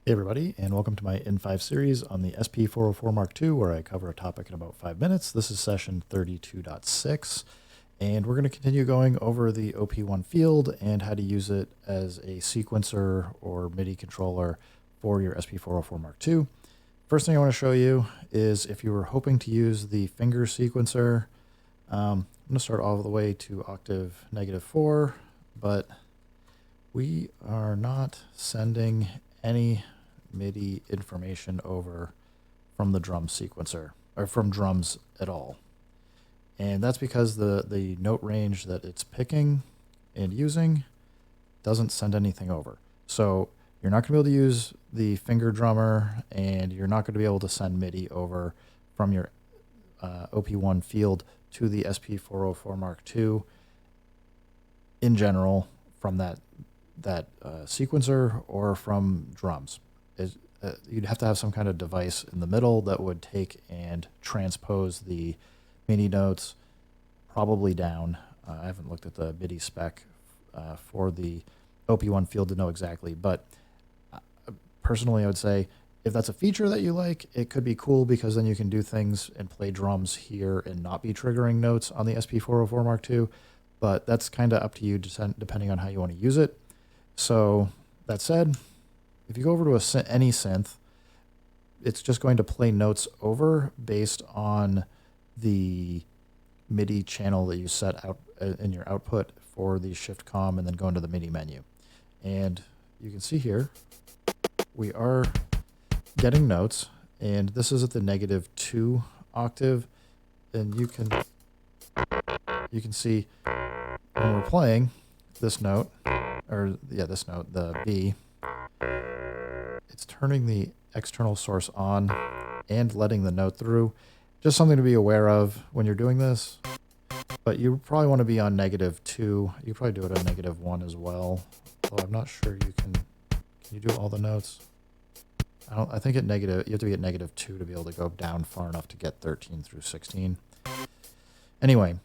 Hey everybody, and welcome to my N5 series on the SP404 mk2, where I cover a topic in about 5 minutes. This is session 32.6, and we're going to continue going over the OP-1 field and how to use it as a sequencer or MIDI controller for your SP404 mk2. First thing I want to show you is if you were hoping to use the finger sequencer, I'm going to start all the way to octave -4, but we are not sending any MIDI information over from the drum sequencer or from drums at all. And that's because the note range that it's picking and using doesn't send anything over. So you're not going to be able to use the finger drummer, and you're not going to be able to send MIDI over from your OP-1 field to the SP404 mk2 in general from that sequencer or from drums. You'd have to have some kind of device in the middle that would take and transpose the MIDI notes probably down. I haven't looked at the MIDI spec for the OP-1 field to know exactly, but personally I would say if that's a feature that you like, it could be cool because then you can do things and play drums here and not be triggering notes on the SP404 mk2, but that's kind of up to you depending on how you want to use it. So that said, if you go over to any synth, it's just going to play notes over based on the MIDI channel that you set out in your output for the shift comm, and then go into the MIDI menu. And you can see here, we are getting notes, and this is at the -2 octave, and you can see when we're playing this note, this note, the B, it's turning the external source on and letting the note through. Just something to be aware of when you're doing this. But you probably want to be on -2. You probably do it on -1 as well. Although I'm not sure you can you do all the notes? I think at you have to be at -2 to be able to go down far enough to get 13 through 16. Anyway,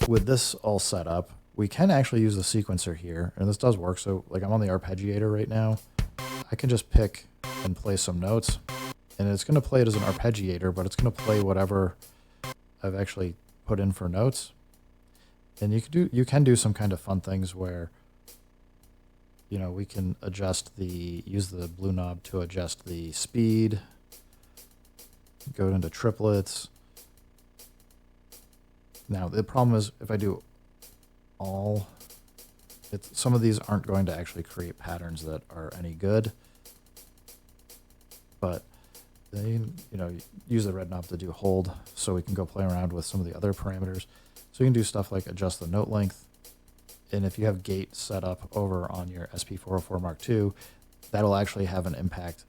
with this all set up, we can actually use the sequencer here, and this does work. So like I'm on the arpeggiator right now. I can just pick and play some notes, and it's going to play it as an arpeggiator, but it's going to play whatever I've actually put in for notes. And you can do some kind of fun things where, you know, we can use the blue knob to adjust the speed, go into triplets. Now the problem is if I do all, some of these aren't going to actually create patterns that are any good, but then use the red knob to do hold, so we can go play around with some of the other parameters. So you can do stuff like adjust the note length, and if you have gate set up over on your SP404 mk2, that'll actually have an impact.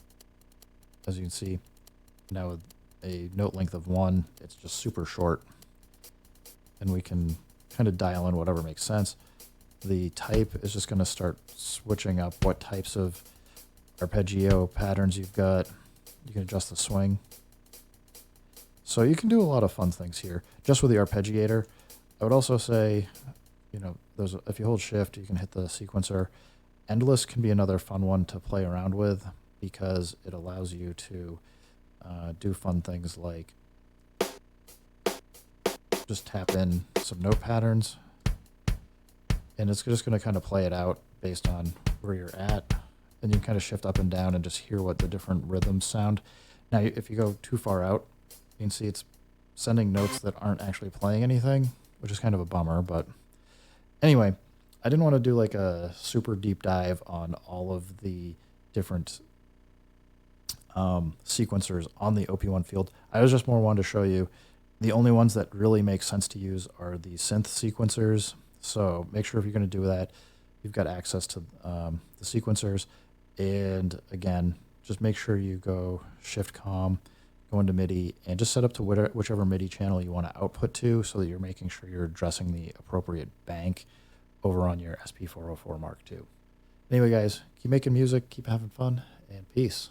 As you can see now, with a note length of 1, it's just super short, and we can kind of dial in whatever makes sense. The type is just going to start switching up what types of arpeggio patterns you've got. You can adjust the swing. So you can do a lot of fun things here just with the arpeggiator. I would also say, if you hold shift, you can hit the sequencer. Endless can be another fun one to play around with because it allows you to do fun things like just tap in some note patterns, and it's just going to kind of play it out based on where you're at, and you can kind of shift up and down and just hear what the different rhythms sound. Now if you go too far out, you can see it's sending notes that aren't actually playing anything, which is kind of a bummer. But anyway, I didn't want to do like a super deep dive on all of the different sequencers on the OP-1 field. I was just more wanted to show you the only ones that really make sense to use are the synth sequencers. So make sure if you're going to do that, you've got access to the sequencers. And again, just make sure you go shift comm, go into MIDI, and just set up to whichever MIDI channel you want to output to, so that you're making sure you're addressing the appropriate bank over on your SP404 mk2. Anyway, guys, keep making music, keep having fun, and peace.